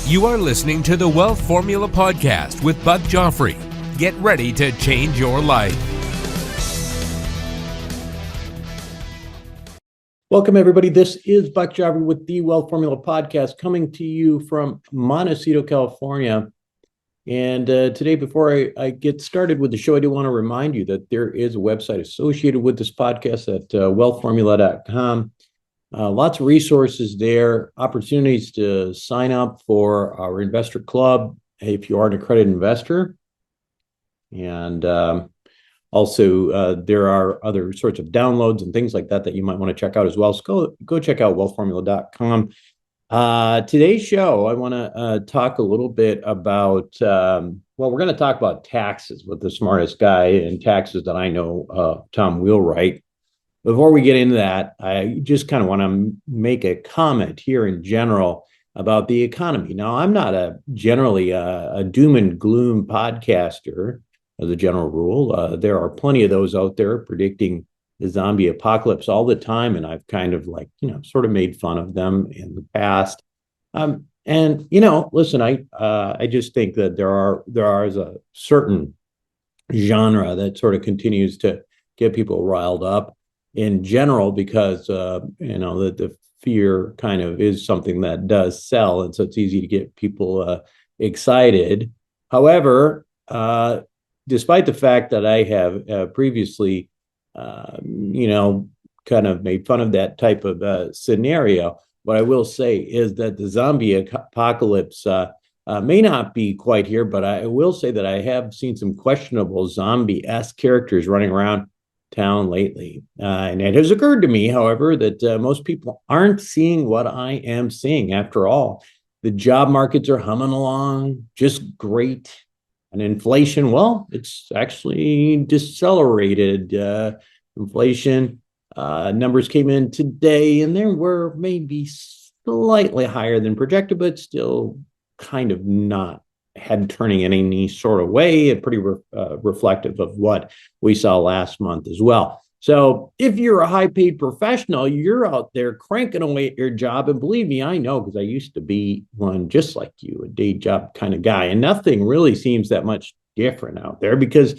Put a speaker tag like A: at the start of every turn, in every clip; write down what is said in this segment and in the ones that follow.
A: You are listening to the Wealth Formula Podcast with Buck Joffrey. Get ready to change your life.
B: Welcome, everybody. This is Buck Joffrey with the Wealth Formula Podcast, coming to you from Montecito, California. And today, before I get started with the show, I do want to remind you that there is a website associated with this podcast at wealthformula.com. Lots of resources there, opportunities to sign up for our investor club if you are an accredited investor. And also, there are other sorts of downloads and things like that you might want to check out as well. So go check out wealthformula.com. Today's show, I want to talk a little bit about, we're going to talk about taxes with the smartest guy in taxes that I know, Tom Wheelwright. Before we get into that, I just kind of want to make a comment here in general about the economy. Now, I'm not generally a doom and gloom podcaster as a general rule. There are plenty of those out there predicting the zombie apocalypse all the time, and I've kind of sort of made fun of them in the past. Listen, I just think that there is a certain genre that sort of continues to get people riled up in general, because the fear kind of is something that does sell, and so it's easy to get people excited. However, despite the fact that I have previously, kind of made fun of that type of scenario, what I will say is that the zombie apocalypse may not be quite here, but I will say that I have seen some questionable zombie-esque characters running around town lately. And it has occurred to me, however, that most people aren't seeing what I am seeing. After all, the job markets are humming along just great. And inflation, well, it's actually decelerated. Inflation numbers came in today, and they were maybe slightly higher than projected, but still kind of not head turning in any sort of way, and pretty reflective of what we saw last month as well. So if you're a high paid professional, you're out there cranking away at your job. And believe me, I know, because I used to be one just like you, a day job kind of guy. And nothing really seems that much different out there, because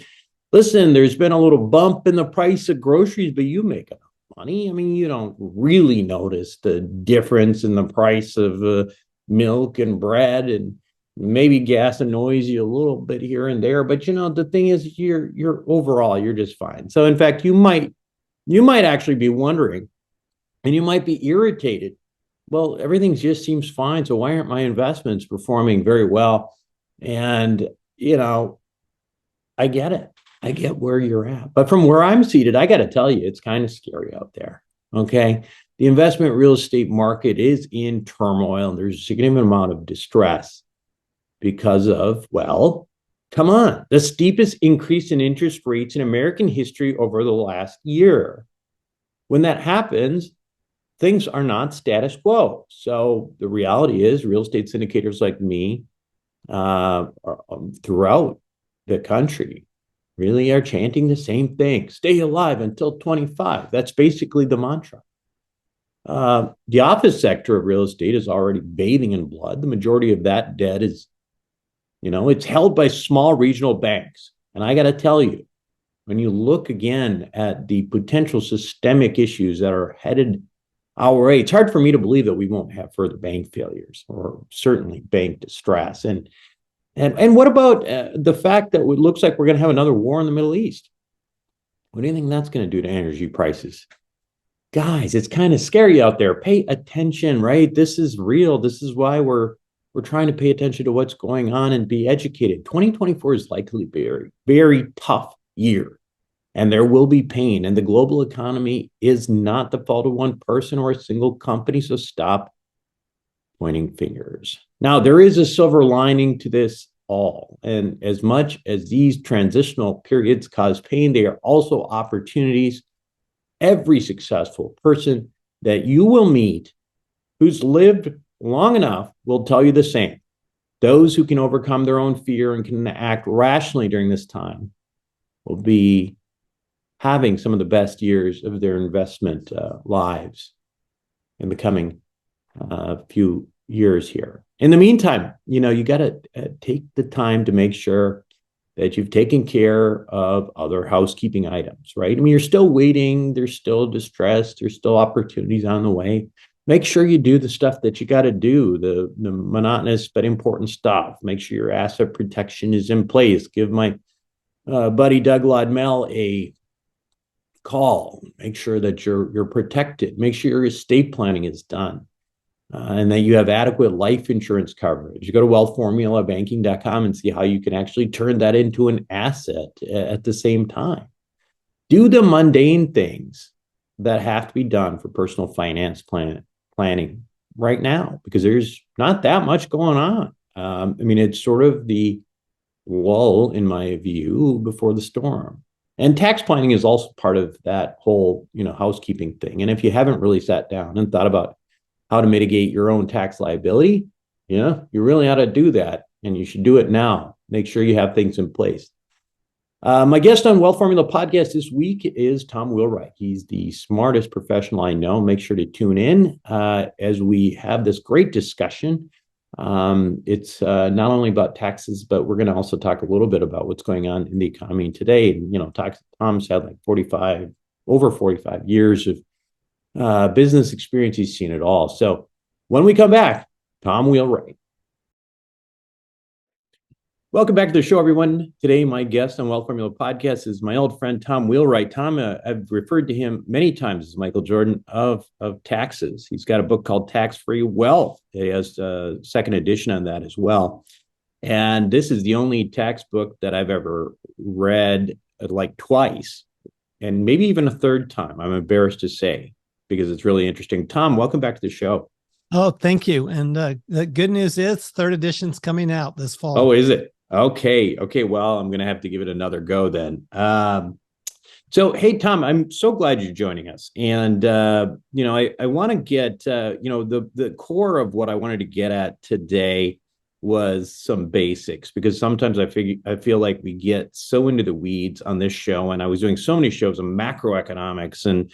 B: listen, there's been a little bump in the price of groceries, but you make enough money. I mean, you don't really notice the difference in the price of milk and bread, and maybe gas annoys you a little bit here and there, but the thing is, you're overall, you're just fine. So in fact, you might actually be wondering, and you might be irritated. Well, everything just seems fine, so why aren't my investments performing very well? And I get it. I get where you're at. But from where I'm seated, I got to tell you, it's kind of scary out there. Okay. The investment real estate market is in turmoil, and there's a significant amount of distress because of, well, come on, the steepest increase in interest rates in American history over the last year. When that happens, things are not status quo. So the reality is, real estate syndicators like me throughout the country really are chanting the same thing: stay alive until 25. That's basically the mantra. The office sector of real estate is already bathing in blood. The majority of that debt is, it's held by small regional banks. And I got to tell you, when you look again at the potential systemic issues that are headed our way, it's hard for me to believe that we won't have further bank failures, or certainly bank distress. And what about the fact that it looks like we're going to have another war in the Middle East? What do you think that's going to do to energy prices? Guys, it's kind of scary out there. Pay attention, right? This is real. This is why we're trying to pay attention to what's going on and be educated. 2024 is likely to be a very, very tough year, and there will be pain. And the global economy is not the fault of one person or a single company. So stop pointing fingers. Now, there is a silver lining to this all. And as much as these transitional periods cause pain, they are also opportunities. Every successful person that you will meet who's lived long enough will tell you the same. Those who can overcome their own fear and can act rationally during this time will be having some of the best years of their investment lives in the coming few years here. In the meantime, you got to take the time to make sure that you've taken care of other housekeeping items, right? I mean, you're still waiting, there's still distress, there's still opportunities on the way. Make sure you do the stuff that you got to do, the monotonous but important stuff. Make sure your asset protection is in place. Give my buddy Doug Lodmell a call. Make sure that you're protected. Make sure your estate planning is done. And that you have adequate life insurance coverage. You go to wealthformulabanking.com and see how you can actually turn that into an asset at the same time. Do the mundane things that have to be done for personal finance planning right now, because there's not that much going on. I mean, it's sort of the lull, in my view, before the storm. And tax planning is also part of that whole, housekeeping thing. And if you haven't really sat down and thought about how to mitigate your own tax liability, you really ought to do that, and you should do it now. Make sure you have things in place. My guest on Wealth Formula Podcast this week is Tom Wheelwright. He's the smartest professional I know. Make sure to tune in as we have this great discussion. It's not only about taxes, but we're going to also talk a little bit about what's going on in the economy today. And, Tom's had like over 45 years of business experience. He's seen it all. So when we come back, Tom Wheelwright. Welcome back to the show, everyone. Today, my guest on Wealth Formula Podcast is my old friend, Tom Wheelwright. Tom, I've referred to him many times as Michael Jordan of taxes. He's got a book called Tax-Free Wealth. He has a second edition on that as well. And this is the only tax book that I've ever read like twice, and maybe even a third time, I'm embarrassed to say, because it's really interesting. Tom, welcome back to the show.
C: Oh, thank you. And the good news is third edition's coming out this fall.
B: Oh, is it? Okay. Well, I'm going to have to give it another go then. So, hey, Tom, I'm so glad you're joining us. And, I want to get, the core of what I wanted to get at today was some basics, because sometimes I feel like we get so into the weeds on this show. And I was doing so many shows on macroeconomics and,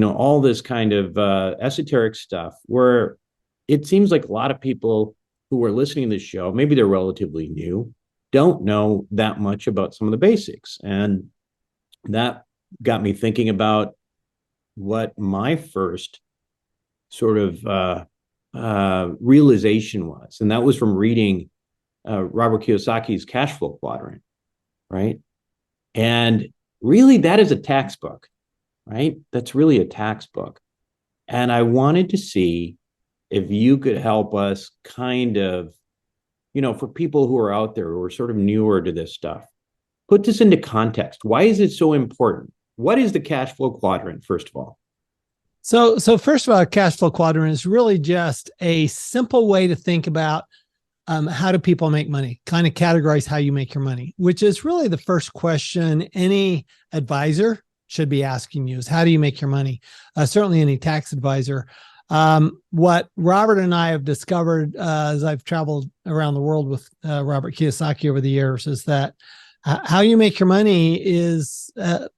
B: all this kind of esoteric stuff, where it seems like a lot of people who are listening to this show, maybe they're relatively new, don't know that much about some of the basics. And that got me thinking about what my first sort of realization was. And that was from reading Robert Kiyosaki's Cash Flow Quadrant, right? And really, that is a tax book, right? That's really a tax book. And I wanted to see if you could help us kind of, for people who are out there who are sort of newer to this stuff, put this into context. Why is it so important? What is the cash flow quadrant, first of all?
C: So first of all, cash flow quadrant is really just a simple way to think about how do people make money, kind of categorize how you make your money, which is really the first question any advisor should be asking you is how do you make your money? Certainly any tax advisor. What Robert and I have discovered as I've traveled around the world with Robert Kiyosaki over the years is that how you make your money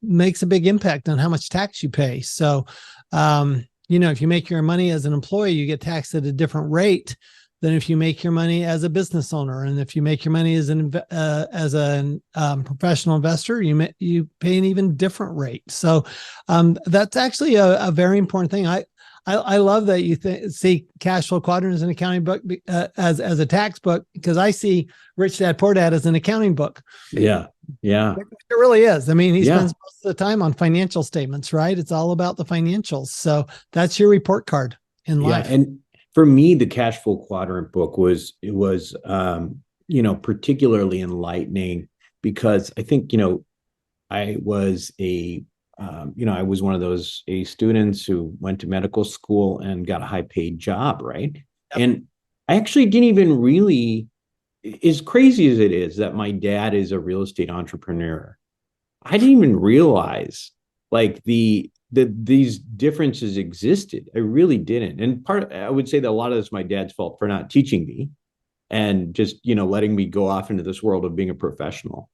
C: makes a big impact on how much tax you pay. So, if you make your money as an employee, you get taxed at a different rate than if you make your money as a business owner. And if you make your money as a professional investor, you pay an even different rate. So that's actually a very important thing. I love that you see Cash Flow Quadrant as an accounting book as a tax book, because I see Rich Dad Poor Dad as an accounting book.
B: Yeah.
C: It really is. I mean, he spends most of the time on financial statements, right? It's all about the financials. So that's your report card in life.
B: And for me, the Cash Flow Quadrant book was particularly enlightening, because I think, I was I was one of those students who went to medical school and got a high paid job, right? Yep. And I actually didn't even really, as crazy as it is that my dad is a real estate entrepreneur, I didn't even realize like these differences existed. I really didn't. And I would say that a lot of this is my dad's fault for not teaching me and just, letting me go off into this world of being a professional.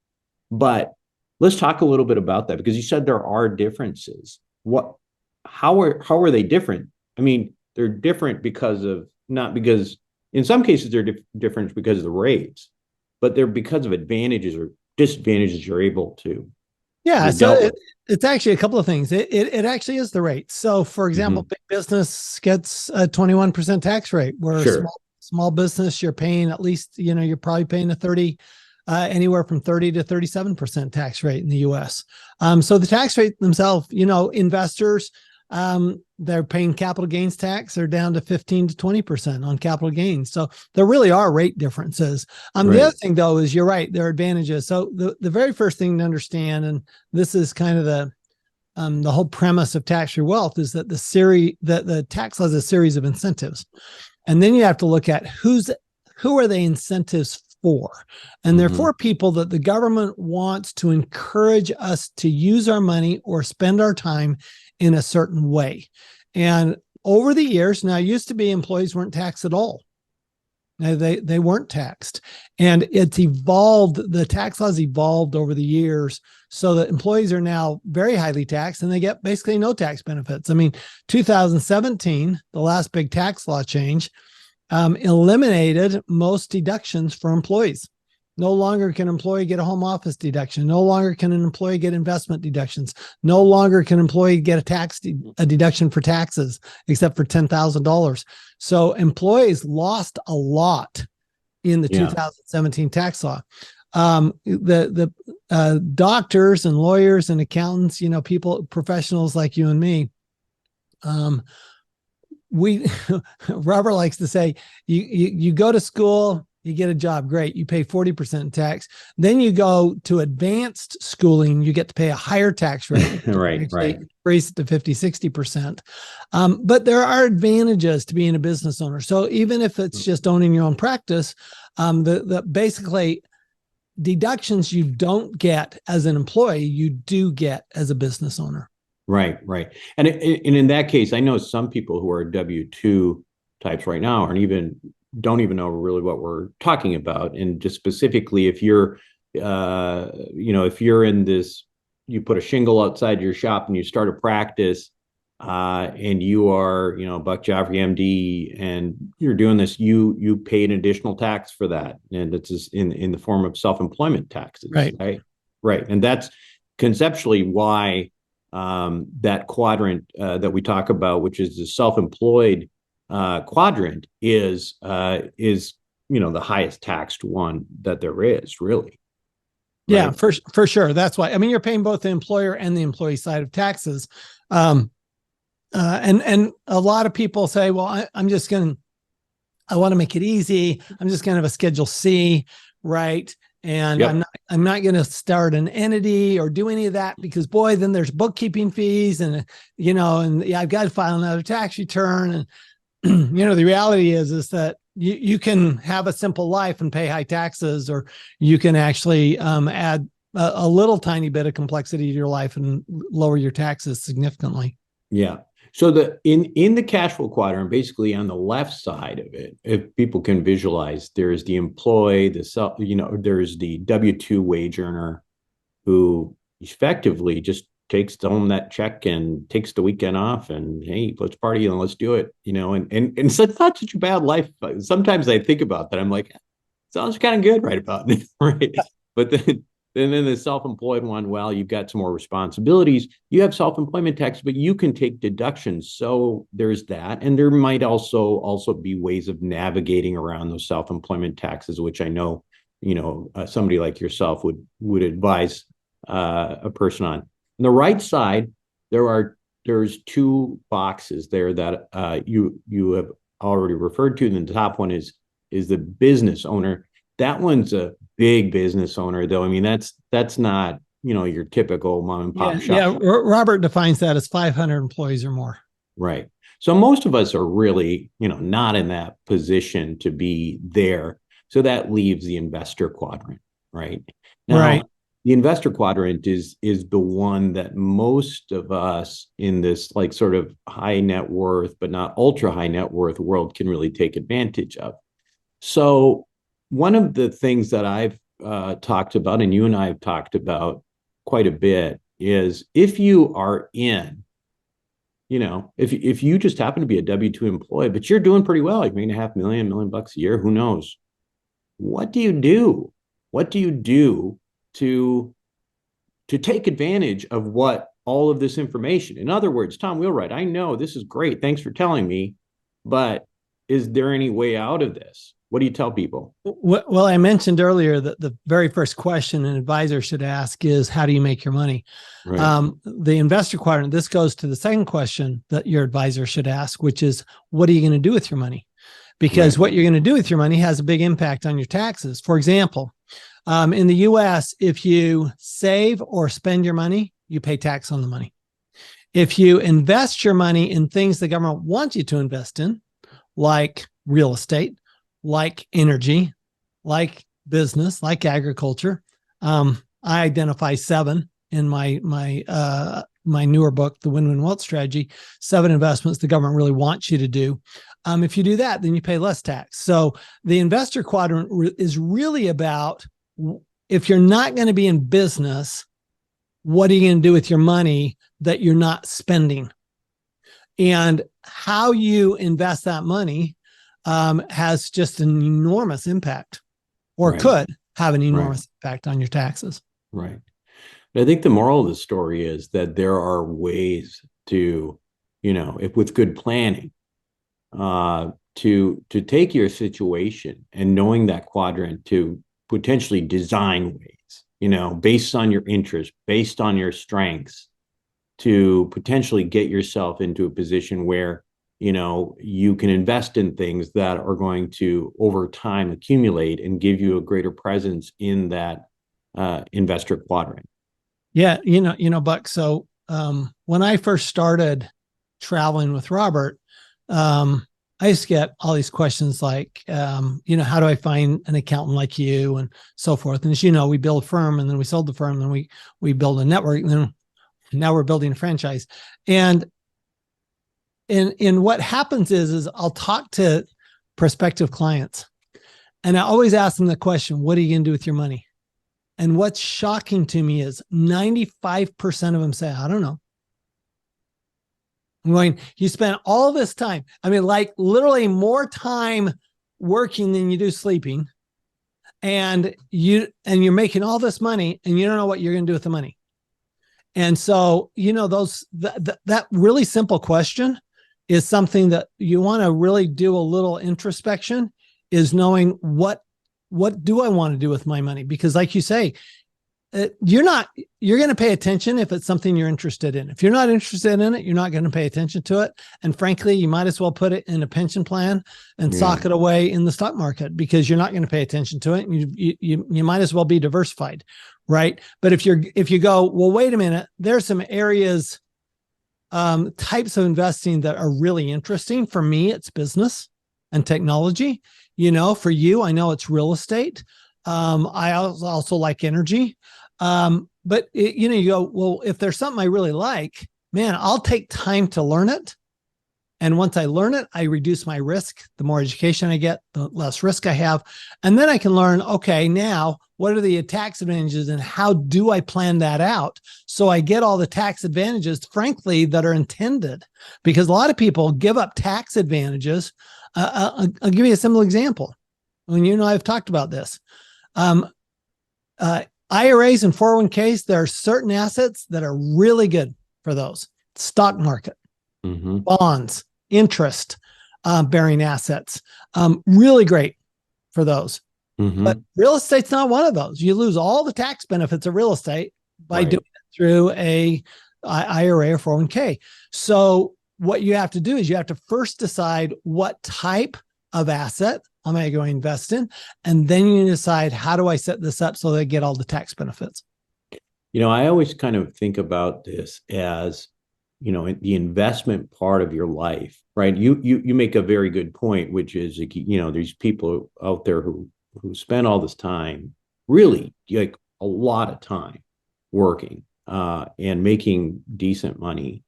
B: But let's talk a little bit about that, because you said there are differences. How are they different? I mean, they're different not because In some cases, they're different because of the rates, but they're because of advantages or disadvantages you're able to.
C: Yeah,
B: You're
C: so
B: dealt with.
C: it's actually a couple of things. It actually is the rate. So, for example, big business gets a 21% tax rate, where
B: Sure.
C: small business you're paying at least, you're probably paying anywhere from 30 to 37% tax rate in the U.S. So the tax rate themselves, investors, they're paying capital gains tax. They're down to 15 to 20% on capital gains. So there really are rate differences. The
B: Right.
C: other thing, though, is you're right. There are advantages. So the very first thing to understand, and this is kind of the whole premise of tax-free wealth, is that the tax law is a series of incentives. And then you have to look at who are the incentives for. And they're for people that the government wants to encourage us to use our money or spend our time in a certain way. And over the years, now, it used to be employees weren't taxed at all. They weren't taxed. And it's evolved. The tax laws evolved over the years so that employees are now very highly taxed and they get basically no tax benefits. I mean, 2017, the last big tax law change, eliminated most deductions for employees. No longer can an employee get a home office deduction. No longer can an employee get investment deductions. No longer can an employee get a deduction for taxes, except for $10,000. So employees lost a lot in the 2017 tax law. The doctors and lawyers and accountants, professionals like you and me, Robert likes to say, you go to school, you get a job, great, you pay 40% in tax. Then you go to advanced schooling, you get to pay a higher tax rate.
B: Right.
C: Raise it to 50, 60%. But there are advantages to being a business owner. So even if it's just owning your own practice, the basically deductions you don't get as an employee, you do get as a business owner.
B: Right. And in that case, I know some people who are W-2 types right now don't even know really what we're talking about. And just specifically, if you're, if you're in this, you put a shingle outside your shop and you start a practice, and you are, Buck Joffrey, MD, and you're doing this, you pay an additional tax for that, and it's just in the form of self-employment taxes. Right. And that's conceptually why that quadrant that we talk about, which is the self-employed quadrant, is the highest taxed one that there is, really. Right?
C: Yeah, for sure. That's why. I mean, you're paying both the employer and the employee side of taxes. And a lot of people say, well, I want to make it easy. I'm just going to have a Schedule C, right? And I'm not going to start an entity or do any of that because, boy, then there's bookkeeping fees and I've got to file another tax return. And the reality is that you can have a simple life and pay high taxes, or you can actually add a little tiny bit of complexity to your life and lower your taxes significantly.
B: Yeah. So in the cash flow quadrant, basically on the left side of it, if people can visualize, there's the employee, there's the W-2 wage earner who effectively just takes home that check and takes the weekend off and, hey, let's party and let's do it, and so it's not such a bad life. Sometimes I think about that. I'm like, sounds kind of good right about it, right? But then the self-employed one, well, you've got some more responsibilities. You have self-employment tax, but you can take deductions. So there's that. And there might also be ways of navigating around those self-employment taxes, which I know, somebody like yourself would advise a person on. On the right side, there's two boxes there that you have already referred to. And the top one is the business owner. That one's a big business owner, though. I mean, that's not, your typical mom and pop shop.
C: Yeah, Robert defines that as 500 employees or more.
B: Right. So most of us are really, not in that position to be there. So that leaves the investor quadrant, right? Now,
C: right.
B: The investor quadrant is the one that most of us in this like sort of high net worth, but not ultra high net worth world can really take advantage of. So one of the things that I've talked about, and you and I have talked about quite a bit, is if you are in if you just happen to be a W-2 employee, but you're doing pretty well, like making $500,000, $1 million bucks a year, who knows? What do you do? What do you do to take advantage of what all of this information? In other words, Tom Wheelwright, I know this is great. Thanks for telling me, but is there any way out of this? What do you tell people?
C: Well, I mentioned earlier that the very first question an advisor should ask is, how do you make your money? Right. The investor quadrant, this goes to the second question that your advisor should ask, which is, what are you going to do with your money? Because what you're going to do with your money has a big impact on your taxes. For example, in the US, if you save or spend your money, you pay tax on the money. If you invest your money in things the government wants you to invest in, like real estate, like energy, like business, like agriculture. I identify 7 in my newer book, The Win-Win Wealth Strategy, 7 investments the government really wants you to do. If you do that, then you pay less tax. So the investor quadrant is really about, if you're not going to be in business, what are you going to do with your money that you're not spending? And how you invest that money has just an enormous impact, or could have an enormous impact on your taxes.
B: Right. But I think the moral of the story is that there are ways to, if with good planning, to take your situation and knowing that quadrant, to potentially design ways, based on your interest, based on your strengths, to potentially get yourself into a position where you can invest in things that are going to over time accumulate and give you a greater presence in that investor quadrant.
C: Yeah, Buck. So when I first started traveling with Robert, I used to get all these questions like, how do I find an accountant like you, and so forth. And as you know, we built a firm, and then we sold the firm, and then we built a network, and then now we're building a franchise. And what happens is I'll talk to prospective clients, and I always ask them the question, what are you going to do with your money? And what's shocking to me is 95% of them say, I don't know. I'm going, you spend all this time, like literally more time working than you do sleeping, and you're making all this money, and you don't know what you're going to do with the money. And so, that really simple question is something that you want to really do a little introspection, is knowing what do I want to do with my money? Because like you say, you're going to pay attention if it's something you're interested in. If you're not interested in it, you're not going to pay attention to it. And frankly, you might as well put it in a pension plan and sock it away in the stock market, because you're not going to pay attention to it. And you might as well be diversified, right? But if you go, well, wait a minute, there's some areas, types of investing that are really interesting. For me, it's business and technology. For you, I know it's real estate. I also like energy. But you go, well, if there's something I really like, man, I'll take time to learn it. And once I learn it, I reduce my risk. The more education I get, the less risk I have. And then I can learn, okay, now what are the tax advantages, and how do I plan that out so I get all the tax advantages, frankly, that are intended? Because a lot of people give up tax advantages. I'll give you a simple example. I've talked about this. IRAs and 401ks, there are certain assets that are really good for those. Stock market, bonds, interest bearing assets, really great for those. But real estate's not one of those. You lose all the tax benefits of real estate by doing it through a IRA or 401k. So what you have to do is you have to first decide what type of asset am I going to invest in, and then you decide, how do I set this up so that I get all the tax benefits?
B: I always kind of think about this as, the investment part of your life, right? You make a very good point, which is, there's people out there who spend all this time, really like a lot of time working and making decent money.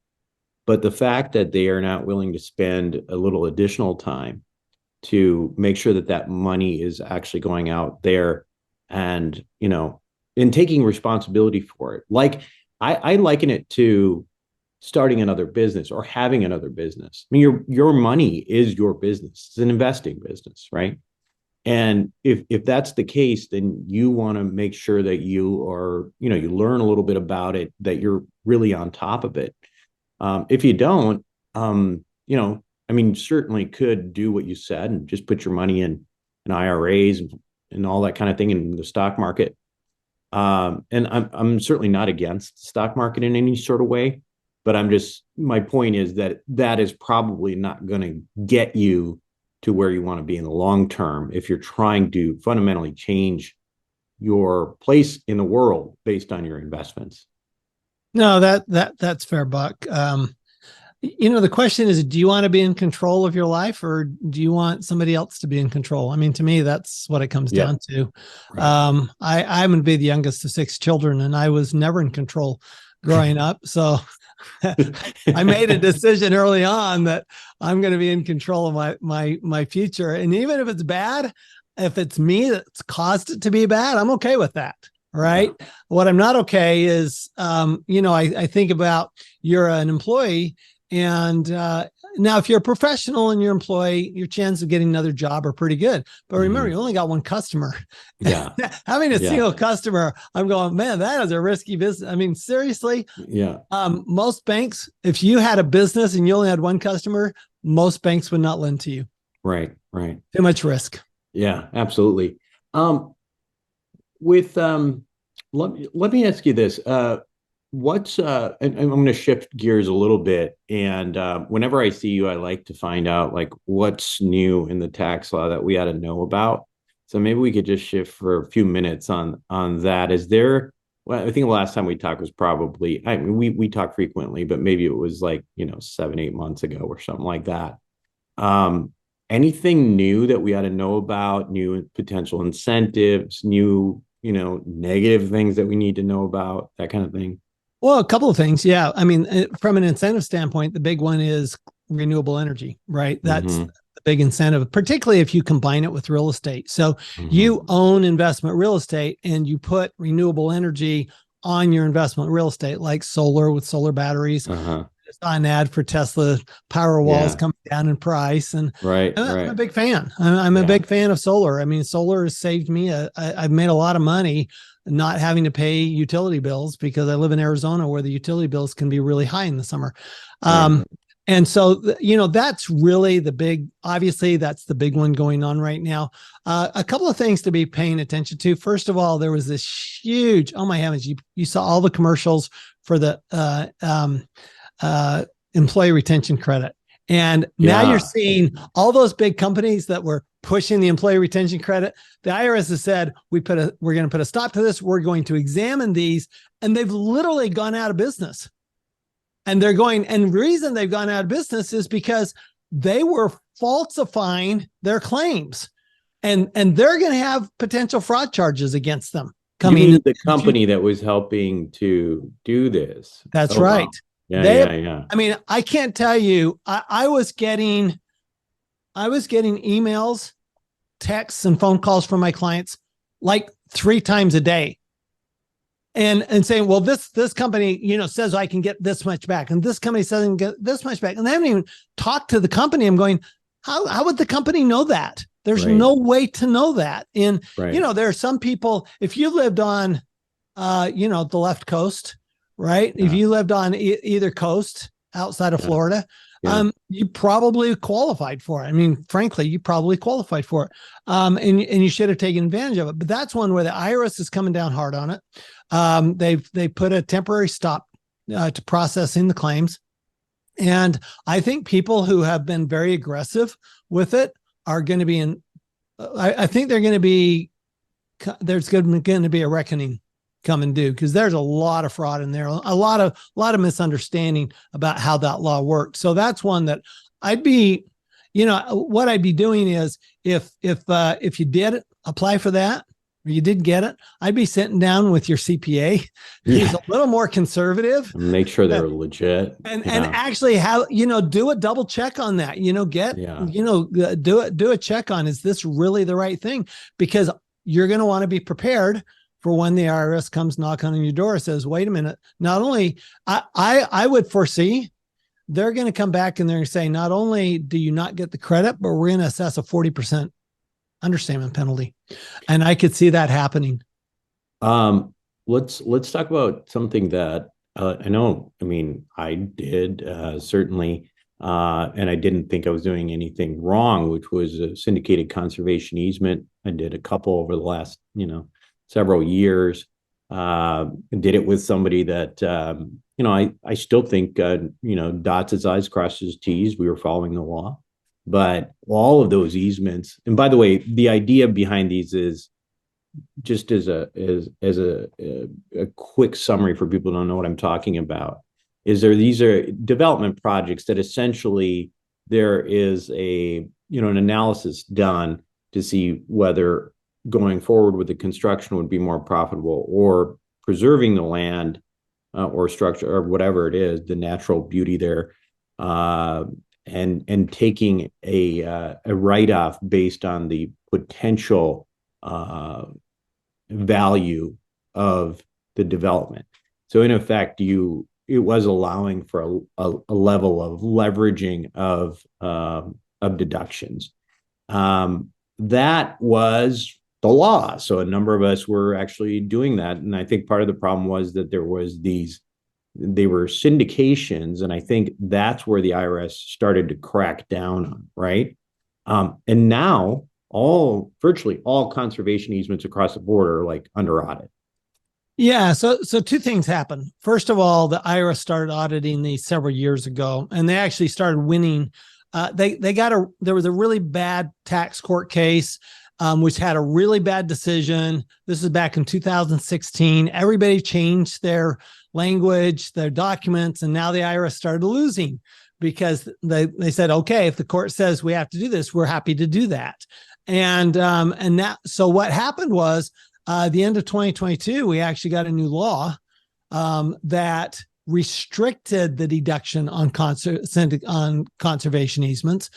B: But the fact that they are not willing to spend a little additional time to make sure that money is actually going out there and, and taking responsibility for it. Like I liken it to, starting another business or having another business. I mean, your money is your business. It's an investing business, right? And if that's the case, then you want to make sure that you are, you learn a little bit about it, that you're really on top of it. If you don't, I mean, certainly could do what you said and just put your money in IRAs and all that kind of thing in the stock market. And I'm certainly not against the stock market in any sort of way, but my point is that is probably not going to get you to where you want to be in the long term if you're trying to fundamentally change your place in the world based on your investments.
C: No, that's fair, Buck. The question is, do you want to be in control of your life, or do you want somebody else to be in control? I mean, to me, that's what it comes down to. Right. I'm going to be the youngest of 6 children, and I was never in control growing up. So I made a decision early on that I'm going to be in control of my future. And even if it's bad, if it's me that's caused it to be bad, I'm okay with that. Right. Yeah. What I'm not okay is, I think about you're an employee, and now if you're a professional and you're an employee, your chances of getting another job are pretty good. But remember, you only got one customer. Yeah. Having a single customer, I'm going, man, that is a risky business. I mean, seriously. Yeah. Most banks, if you had a business and you only had one customer, most banks would not lend to you. Right. Too much risk.
B: Yeah, absolutely. Let me ask you this. And I'm going to shift gears a little bit. And whenever I see you, I like to find out like what's new in the tax law that we ought to know about. So maybe we could just shift for a few minutes on that. I think the last time we talked was probably, we talk frequently, but maybe it was like, 7-8 months ago or something like that. Anything new that we ought to know about, new potential incentives, new, negative things that we need to know about, that kind of thing?
C: Well, a couple of things. Yeah. I mean, from an incentive standpoint, the big one is renewable energy, right? That's the big incentive, particularly if you combine it with real estate. So you own investment real estate and you put renewable energy on your investment real estate, like solar with solar batteries. Just saw an ad for Tesla Powerwalls coming down in price. And I'm a big fan. I'm a big fan of solar. I mean, solar has saved me. I've made a lot of money not having to pay utility bills because I live in Arizona where the utility bills can be really high in the summer. And so, that's really obviously that's the big one going on right now. A couple of things to be paying attention to. First of all, there was this huge, oh my heavens, you saw all the commercials for the employee retention credit. And now you're seeing all those big companies that were pushing the employee retention credit. The IRS has said, we're going to put a stop to this. We're going to examine these. And they've literally gone out of business. And the reason they've gone out of business is because they were falsifying their claims. And they're going to have potential fraud charges against them coming.
B: You mean the company that was helping to do this?
C: That's right.
B: Wow. Yeah.
C: I mean, I can't tell you, I was getting emails, texts, and phone calls from my clients like 3 times a day. And saying, well, this company, says I can get this much back. And this company says I can get this much back. And they haven't even talked to the company. I'm going, how would the company know that? There's no way to know that. And, there are some people, if you lived on, the left coast, right? If you lived on either coast outside of Florida, you probably qualified for it. I mean, frankly, you probably qualified for it. And you should have taken advantage of it. But that's one where the IRS is coming down hard on it. They put a temporary stop to processing the claims. And I think people who have been very aggressive with it are going to be I think there's going to be a reckoning coming due, because there's a lot of fraud in there, a lot of misunderstanding about how that law works. So that's one that I'd be, what I'd be doing is if you did apply for that, or you did get it, I'd be sitting down with your CPA who's a little more conservative.
B: Make sure they're legit.
C: And actually do a double check on that, do a check on, is this really the right thing? Because you're going to want to be prepared for when the IRS comes knocking on your door and says, wait a minute, not only I would foresee they're going to come back and they're going to say, not only do you not get the credit, but we're going to assess a 40% understatement penalty. And I could see that happening.
B: Let's talk about something that I know. I mean, I did certainly, and I didn't think I was doing anything wrong, which was a syndicated conservation easement. I did a couple over the last, several years. Did it with somebody that, I still think, dots his I's, crosses his T's. We were following the law. But all of those easements, and by the way, the idea behind these is just as a quick summary for people who don't know what I'm talking about, these are development projects that essentially there is an analysis done to see whether going forward with the construction would be more profitable, or preserving the land or structure or whatever it is, the natural beauty there, and taking a write-off based on the potential value of the development. So in effect, it was allowing for a level of leveraging of deductions. That was the law. So a number of us were actually doing that. And I think part of the problem was that they were syndications. And I think that's where the IRS started to crack down on, right? And now virtually all conservation easements across the border are like under audit.
C: Yeah. So two things happened. First of all, the IRS started auditing these several years ago, and they actually started winning. There was a really bad tax court case, which had a really bad decision. This is back in 2016. Everybody changed their language, their documents, and now the IRS started losing because they said, okay, if the court says we have to do this, we're happy to do that. So what happened was, the end of 2022, we actually got a new law that restricted the deduction on conservation easements,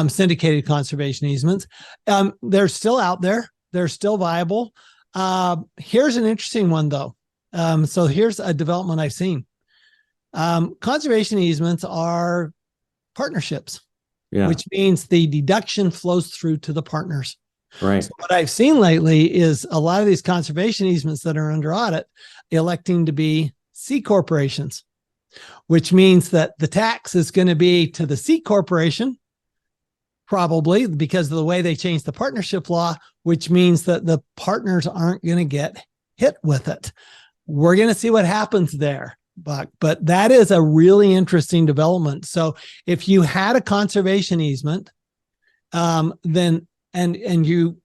C: syndicated conservation easements. They're still out there. They're still viable. Here's an interesting one, though. So here's a development I've seen. Conservation easements are partnerships, which means the deduction flows through to the partners.
B: Right.
C: So what I've seen lately is a lot of these conservation easements that are under audit electing to be C corporations, which means that the tax is going to be to the C corporation, probably because of the way they changed the partnership law, which means that the partners aren't going to get hit with it. We're going to see what happens there, Buck, but that is a really interesting development. So if you had a conservation easement, then and you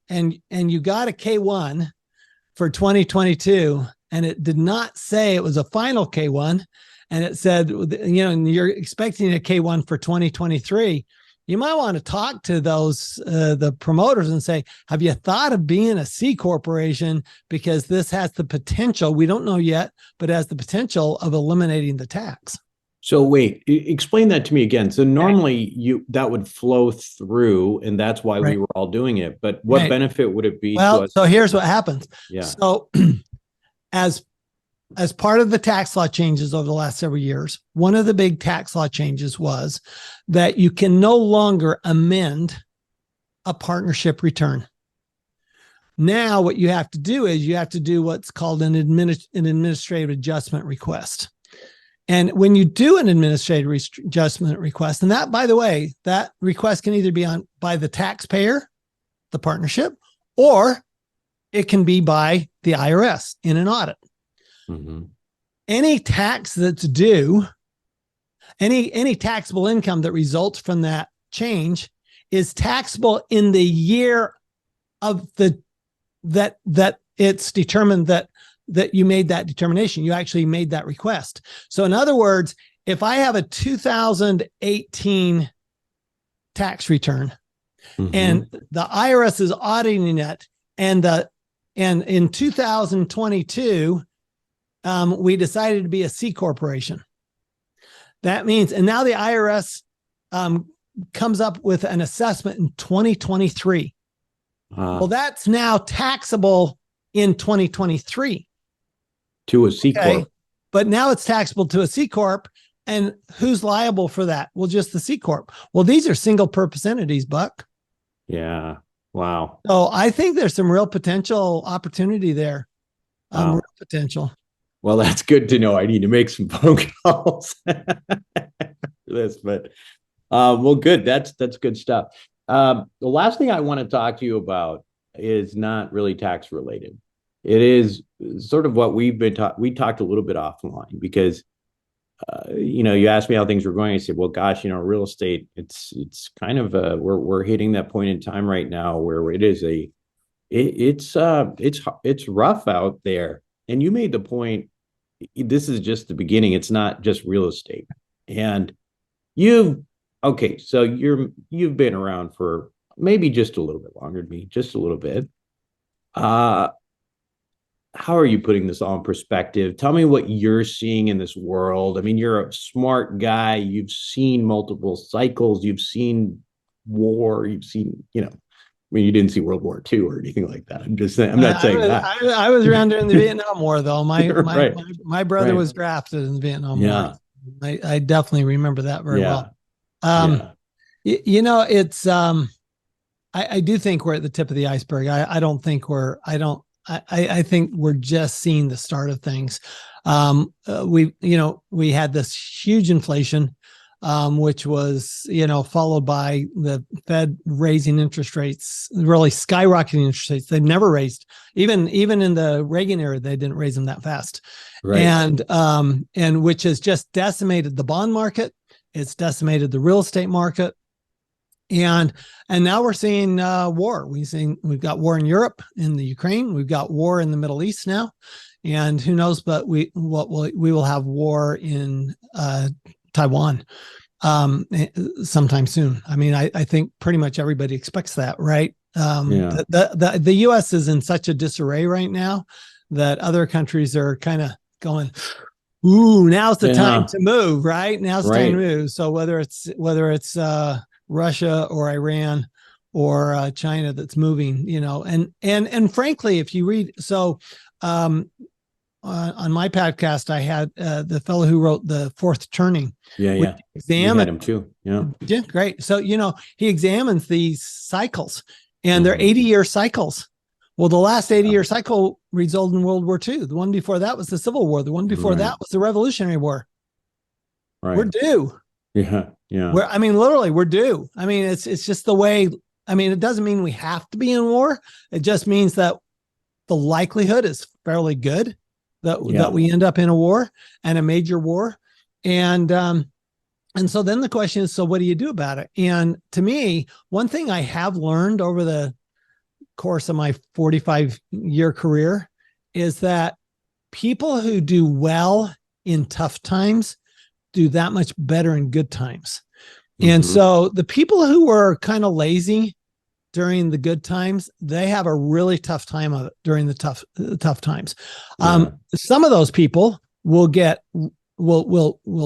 C: got a K1 for 2022, and it did not say it was a final K1, and it said, and you're expecting a K1 for 2023, you might want to talk to those the promoters and say, have you thought of being a C corporation, because this has the potential, we don't know yet, but has the potential of eliminating the tax.
B: So wait, explain that to me again. So normally that would flow through, and that's why we were all doing it. But what benefit would it be to us?
C: So here's what happens.
B: Yeah.
C: So as part of the tax law changes over the last several years, one of the big tax law changes was that you can no longer amend a partnership return. Now what you have to do is you have to do what's called an administrative adjustment request. And when you do an administrative adjustment request, and that, by the way, that request can either be by the taxpayer, the partnership, or it can be by the IRS in an audit.
B: Mm-hmm.
C: Any tax that's due, any taxable income that results from that change is taxable in the year of that it's determined that you made that determination. You actually made that request. So in other words, if I have a 2018 tax return, and the IRS is auditing it, and in 2022, we decided to be a C corporation. That means, and now the IRS comes up with an assessment in 2023. Well, that's now taxable in 2023.
B: To a C
C: Okay.
B: corp.
C: But now it's taxable to a C corp. And who's liable for that? Well, just the C corp. Well, these are single purpose entities, Buck.
B: Yeah. Wow.
C: So I think there's some real potential opportunity there.
B: Wow.
C: Real potential.
B: Well, that's good to know. I need to make some phone calls for this, but well, good. That's good stuff. The last thing I want to talk to you about is not really tax related. It is sort of what we've been we talked a little bit offline because you asked me how things were going. I said, well, gosh, real estate, it's kind of we're hitting that point in time right now where it is it's rough out there. And you made the point, this is just the beginning. It's not just real estate. And so you've been around for maybe just a little bit longer than me, just a little bit. How are you putting this all in perspective? Tell me what you're seeing in this world. I mean, you're a smart guy. You've seen multiple cycles. You've seen war. You've seen, I mean, you didn't see World War II or anything like that. I'm just saying, I'm not saying that.
C: I was around during the Vietnam War, though. My
B: right.
C: my brother
B: right.
C: was drafted in the Vietnam
B: Yeah.
C: War. I definitely remember that very well.
B: Yeah.
C: It's I do think we're at the tip of the iceberg. I don't think I think we're just seeing the start of things. We had this huge inflation, which was, followed by the Fed raising interest rates, really skyrocketing interest rates. They've never raised, even in the Reagan era, they didn't raise them that fast.
B: Right.
C: And which has just decimated the bond market. It's decimated the real estate market. And now we're seeing war. We've got war in Europe, in the Ukraine. We've got war in the Middle East now, and who knows? But we will have war in Taiwan sometime soon. I mean, I think pretty much everybody expects that, right? The U.S. is in such a disarray right now that other countries are kind of going, ooh, now's the time to move, right? Now's the time to move. So whether it's Russia or Iran or China that's moving, and frankly, if you read, on my podcast, I had the fellow who wrote The Fourth Turning.
B: Yeah.
C: Examined
B: him too. Yeah.
C: Yeah, great. So, he examines these cycles and they're 80-year cycles. Well, the last 80-year cycle resulted in World War II. The one before that was the Civil War. The one before that was the Revolutionary War.
B: Right.
C: We're due.
B: Yeah.
C: Literally, we're due. I mean, it's just the way. I mean, it doesn't mean we have to be in war. It just means that the likelihood is fairly good that we end up in a war, and a major war. And so then the question is, so what do you do about it? And to me, one thing I have learned over the course of my 45-year career is that people who do well in tough times do that much better in good times. And so the people who were kind of lazy during the good times, they have a really tough time of it during the tough times. Some of those people will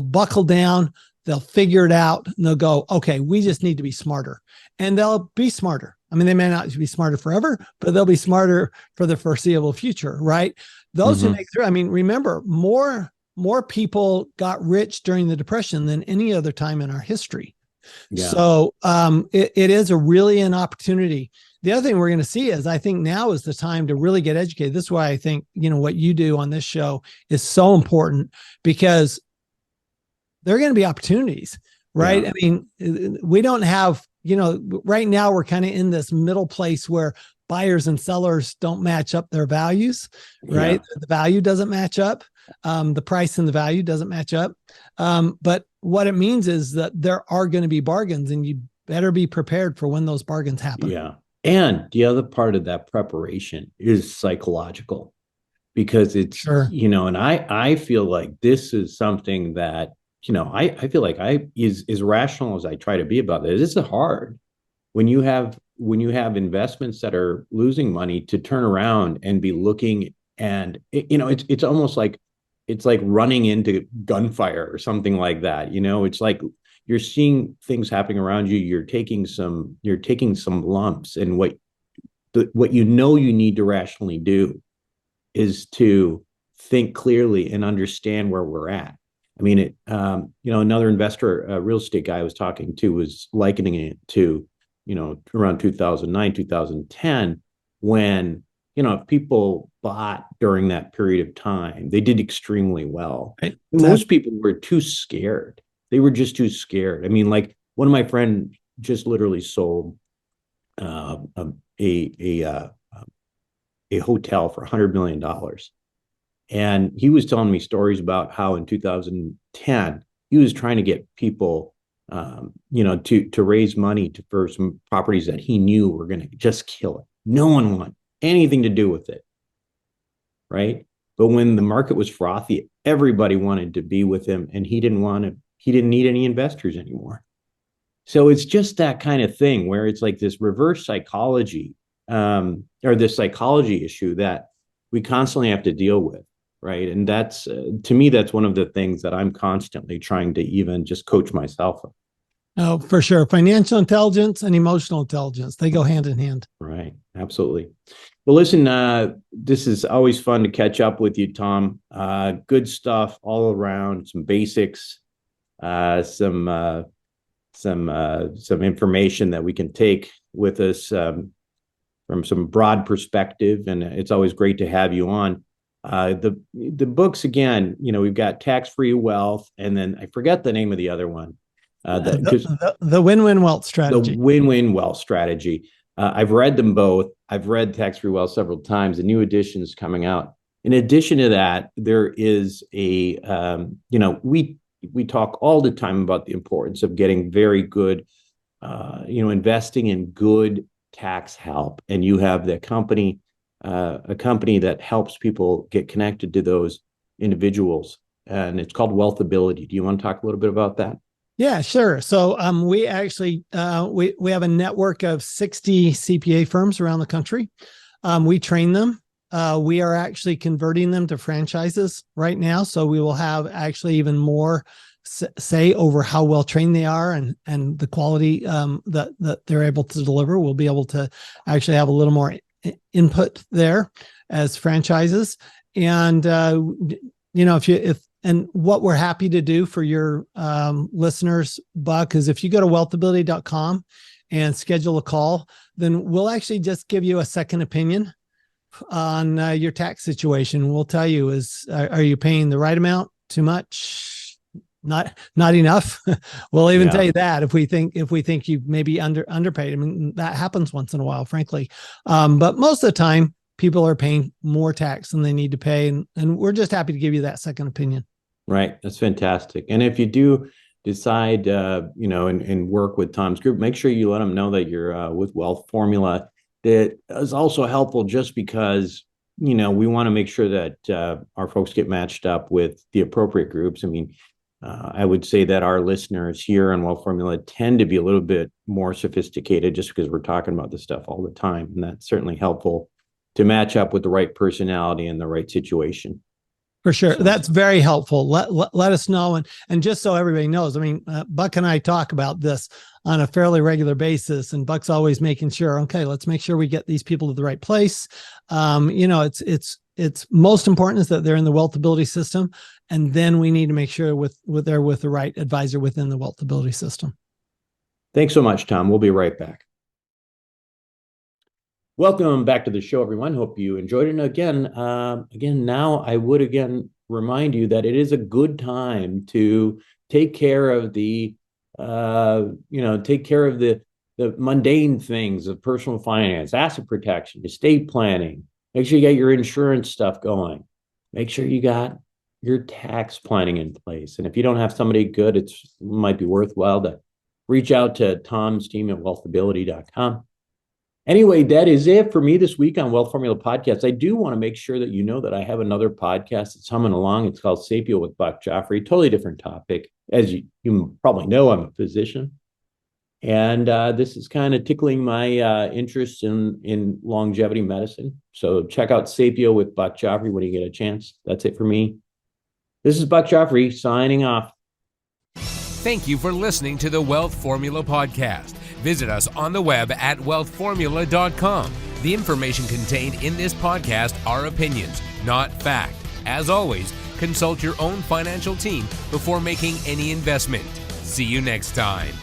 C: buckle down. They'll figure it out and they'll go, okay, we just need to be smarter, and they'll be smarter. I mean, they may not be smarter forever, but they'll be smarter for the foreseeable future, right? Those who make through, I mean, remember, more people got rich during the Depression than any other time in our history. Yeah. So it is really an opportunity. The other thing we're going to see is, I think now is the time to really get educated. This is why I think, what you do on this show is so important, because there are going to be opportunities, right? Yeah. I mean, we don't have, right now we're kind of in this middle place where buyers and sellers don't match up their values, right? Yeah. The value doesn't match up. The price and the value doesn't match up. But what it means is that there are going to be bargains, and you better be prepared for when those bargains happen. Yeah.
B: And the other part of that preparation is psychological, because it's, and I feel like this is something that, I feel like as rational as I try to be about this, it's hard when you have investments that are losing money to turn around and be looking, and it's almost like, it's like running into gunfire or something like that. It's like you're seeing things happening around you. You're taking some lumps, and what you need to rationally do is to think clearly and understand where we're at. I mean, another investor, a real estate guy I was talking to, was likening it to, around 2009, 2010, when, if people bought during that period of time, they did extremely well.
C: Right.
B: Most people were too scared. They were just too scared. I mean, like one of my friends just literally sold a hotel for $100 million. And he was telling me stories about how in 2010, he was trying to get people, to raise money for some properties that he knew were going to just kill it. No one wanted anything to do with it. Right. But when the market was frothy, everybody wanted to be with him, and he didn't need any investors anymore. So it's just that kind of thing where it's like this reverse psychology, or this psychology issue that we constantly have to deal with. Right. And that's, to me, that's one of the things that I'm constantly trying to even just coach myself on.
C: Oh, for sure. Financial intelligence and emotional intelligence, they go hand in hand.
B: Right. Absolutely. Well, listen, this is always fun to catch up with you, Tom. Good stuff all around, some basics, some information that we can take with us from some broad perspective. And it's always great to have you on. The books, again, we've got Tax-Free Wealth, and then I forget the name of the other one.
C: The Win-Win Wealth Strategy.
B: The Win-Win Wealth Strategy. I've read them both. I've read Tax-Free Wealth several times. A new edition is coming out. In addition to that, there is we talk all the time about the importance of getting very good, investing in good tax help. And you have a company that helps people get connected to those individuals. And it's called Wealthability. Do you want to talk a little bit about that?
C: Yeah, sure. So we actually we have a network of 60 CPA firms around the country. We train them. We are actually converting them to franchises right now. So we will have actually even more say over how well trained they are and the quality that they're able to deliver. We'll be able to actually have a little more input there as franchises. And and what we're happy to do for your listeners, Buck, is if you go to wealthability.com and schedule a call, then we'll actually just give you a second opinion on your tax situation. We'll tell you, are you paying the right amount, too much, not enough? We'll even tell you that if we think you may be underpaid. I mean, that happens once in a while, frankly. But most of the time, people are paying more tax than they need to pay. And we're just happy to give you that second opinion. Right.
B: That's fantastic. And if you do decide, and work with Tom's group, make sure you let them know that you're with Wealth Formula. That is also helpful just because, we want to make sure that our folks get matched up with the appropriate groups. I mean, I would say that our listeners here on Wealth Formula tend to be a little bit more sophisticated just because we're talking about this stuff all the time. And that's certainly helpful to match up with the right personality and the right situation.
C: For sure. That's very helpful. Let us know. And just so everybody knows, I mean, Buck and I talk about this on a fairly regular basis, and Buck's always making sure, okay, let's make sure we get these people to the right place. It's most important is that they're in the Wealthability system. And then we need to make sure they're with the right advisor within the Wealthability system.
B: Thanks so much, Tom. We'll be right back. Welcome back to the show, everyone. Hope you enjoyed it. And again, now I would remind you that it is a good time to take care of the mundane things of personal finance, asset protection, estate planning. Make sure you got your insurance stuff going. Make sure you got your tax planning in place. And if you don't have somebody good, it might be worthwhile to reach out to Tom's team at wealthability.com. Anyway, that is it for me this week on Wealth Formula Podcast. I do want to make sure that you know that I have another podcast that's humming along. It's called Sapio with Buck Joffrey. Totally different topic. As you probably know, I'm a physician. And this is kind of tickling my interest in longevity medicine. So check out Sapio with Buck Joffrey when you get a chance. That's it for me. This is Buck Joffrey signing off.
A: Thank you for listening to the Wealth Formula Podcast. Visit us on the web at wealthformula.com. The information contained in this podcast are opinions, not fact. As always, consult your own financial team before making any investment. See you next time.